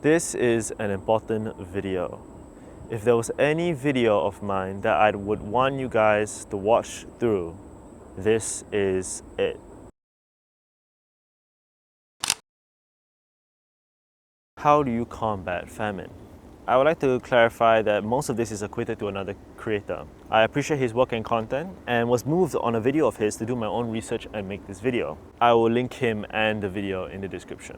This is an important video. If there was any video of mine that I would want you guys to watch through, this is it. How do you combat famine? I would like to clarify that most of this is equated to another creator. I appreciate his work and content and was moved on a video of his to do my own research and make this video. I will link him and the video in the description.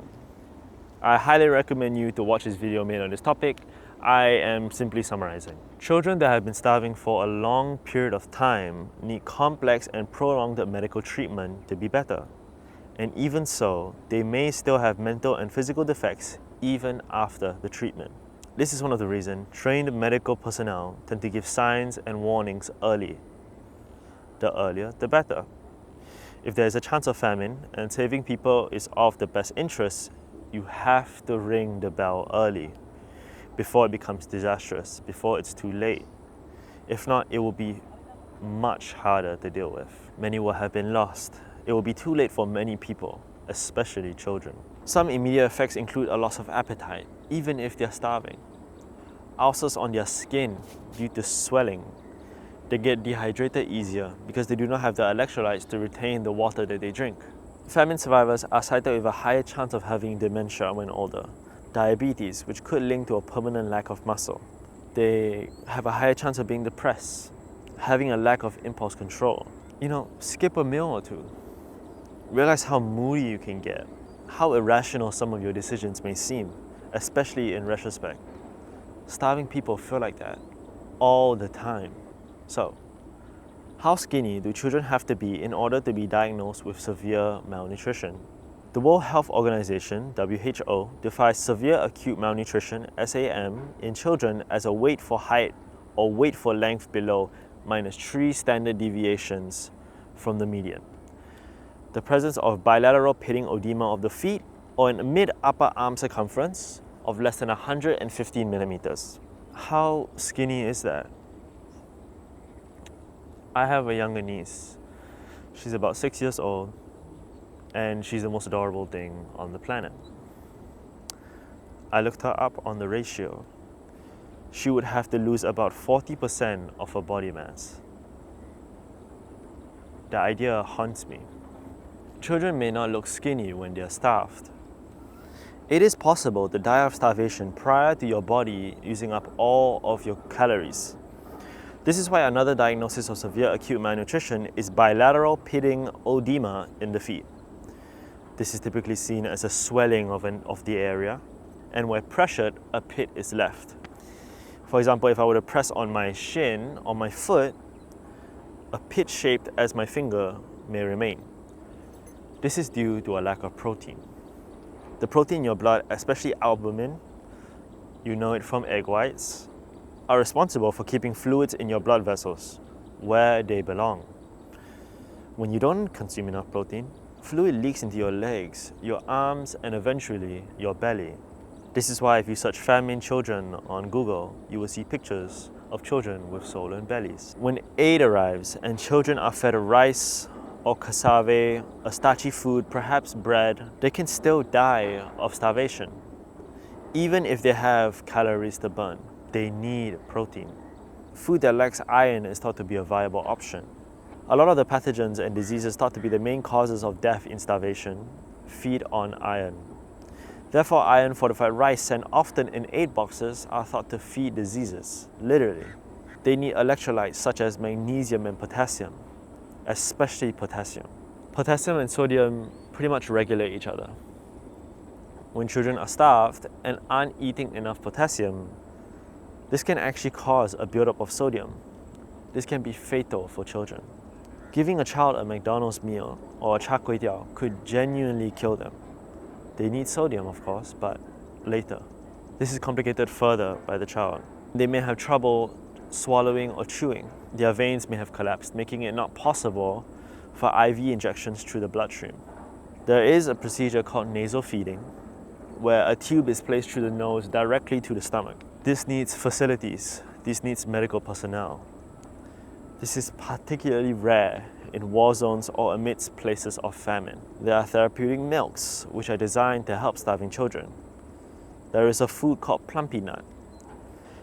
I highly recommend you to watch this video made on this topic. I am simply summarizing. Children that have been starving for a long period of time need complex and prolonged medical treatment to be better. And even so, they may still have mental and physical defects even after the treatment. This is one of the reasons trained medical personnel tend to give signs and warnings early. The earlier, the better. If there is a chance of famine and saving people is of the best interest, you have to ring the bell early, before it becomes disastrous, before it's too late. If not, it will be much harder to deal with. Many will have been lost. It will be too late for many people, especially children. Some immediate effects include a loss of appetite, even if they're starving. Ulcers on their skin due to swelling. They get dehydrated easier because they do not have the electrolytes to retain the water that they drink. Famine survivors are cited with a higher chance of having dementia when older, diabetes, which could link to a permanent lack of muscle. They have a higher chance of being depressed, having a lack of impulse control. Skip a meal or two. Realize how moody you can get, how irrational some of your decisions may seem, especially in retrospect. Starving people feel like that all the time. So, how skinny do children have to be in order to be diagnosed with severe malnutrition? The World Health Organization, WHO, defines severe acute malnutrition, SAM, in children as a weight for height or weight for length below -3 standard deviations from the median. The presence of bilateral pitting oedema of the feet or an mid-upper arm circumference of less than 115 millimeters. How skinny is that? I have a younger niece. She's about 6 years old, and she's the most adorable thing on the planet. I looked her up on the ratio. She would have to lose about 40% of her body mass. The idea haunts me. Children may not look skinny when they're starved. It is possible to die of starvation prior to your body using up all of your calories. This is why another diagnosis of severe acute malnutrition is bilateral pitting oedema in the feet. This is typically seen as a swelling of the area, and where pressured, a pit is left. For example, if I were to press on my shin or my foot, a pit shaped as my finger may remain. This is due to a lack of protein. The protein in your blood, especially albumin, you know it from egg whites, are responsible for keeping fluids in your blood vessels where they belong. When you don't consume enough protein, fluid leaks into your legs, your arms, and eventually your belly. This is why if you search famine children on Google, you will see pictures of children with swollen bellies. When aid arrives and children are fed rice or cassave, a starchy food, perhaps bread, they can still die of starvation. Even if they have calories to burn, they need protein. Food that lacks iron is thought to be a viable option. A lot of the pathogens and diseases thought to be the main causes of death in starvation feed on iron. Therefore, iron-fortified rice and often in aid boxes are thought to feed diseases, literally. They need electrolytes such as magnesium and potassium, especially potassium. Potassium and sodium pretty much regulate each other. When children are starved and aren't eating enough potassium, this can actually cause a buildup of sodium. This can be fatal for children. Giving a child a McDonald's meal or a 𝗏𝗏𝗃 could genuinely kill them. They need sodium, of course, but later. This is complicated further by the child. They may have trouble swallowing or chewing. Their veins may have collapsed, making it not possible for IV injections through the bloodstream. There is a procedure called nasal feeding, where a tube is placed through the nose directly to the stomach. This needs facilities. This needs medical personnel. This is particularly rare in war zones or amidst places of famine. There are therapeutic milks, which are designed to help starving children. there is a food called 𝗵𝗶𝗶𝗃.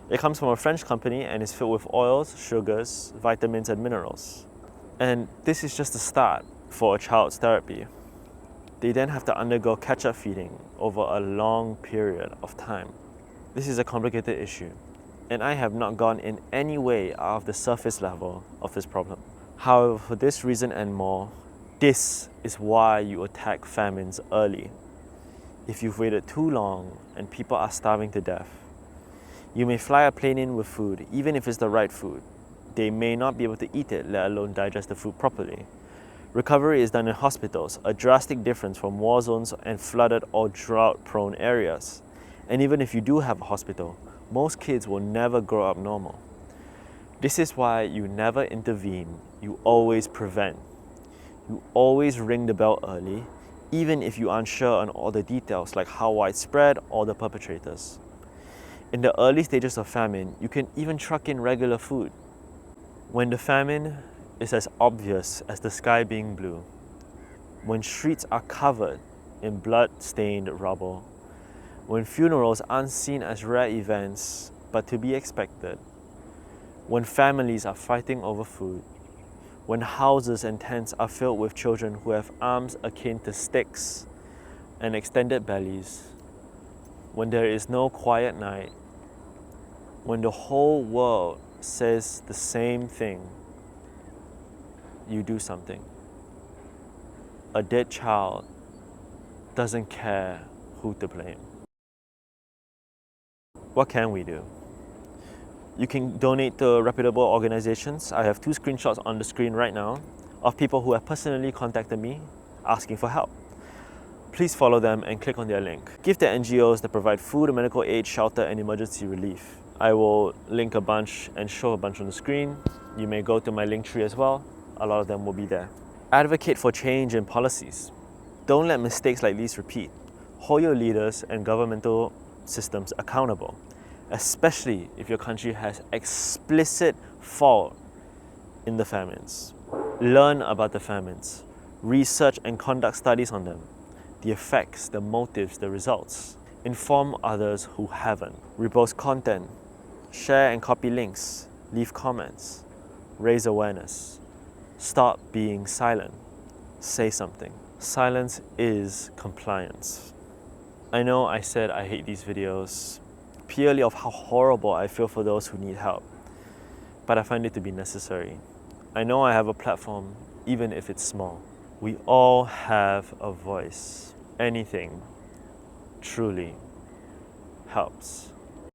It comes from a French company and is filled with oils, sugars, vitamins and minerals. And this is just the start for a child's therapy. They then have to undergo catch-up feeding over a long period of time. This is a complicated issue, and I have not gone in any way out of the surface level of this problem. However, for this reason and more, this is why you attack famines early. If you've waited too long and people are starving to death, you may fly a plane in with food, even if it's the right food. They may not be able to eat it, let alone digest the food properly. Recovery is done in hospitals, a drastic difference from war zones and flooded or drought-prone areas. And even if you do have a hospital, most kids will never grow up normal. This is why you never intervene, you always prevent. You always ring the bell early, even if you're unsure on all the details like how widespread or the perpetrators. In the early stages of famine, you can even truck in regular food. When the famine is as obvious as the sky being blue, when streets are covered in blood-stained rubble, when funerals aren't seen as rare events but to be expected, when families are fighting over food, when houses and tents are filled with children who have arms akin to sticks and extended bellies, when there is no quiet night, when the whole world says the same thing, you do something. A dead child doesn't care who to blame. What can we do? You can donate to reputable organizations. I have 2 screenshots on the screen right now of people who have personally contacted me asking for help. Please follow them and click on their link. Give to NGOs that provide food, medical aid, shelter, and emergency relief. I will link a bunch and show a bunch on the screen. You may go to my link tree as well. A lot of them will be there. Advocate for change in policies. Don't let mistakes like these repeat. Hold your leaders and governmental systems accountable, especially if your country has explicit fault in the famines. Learn about the famines. Research and conduct studies on them. The effects, the motives, the results. Inform others who haven't. Repost content. Share and copy links. Leave comments. Raise awareness. Stop being silent. Say something. Silence is compliance. I know I said I hate these videos purely of how horrible I feel for those who need help, but I find it to be necessary. I know I have a platform, even if it's small. We all have a voice. Anything truly helps.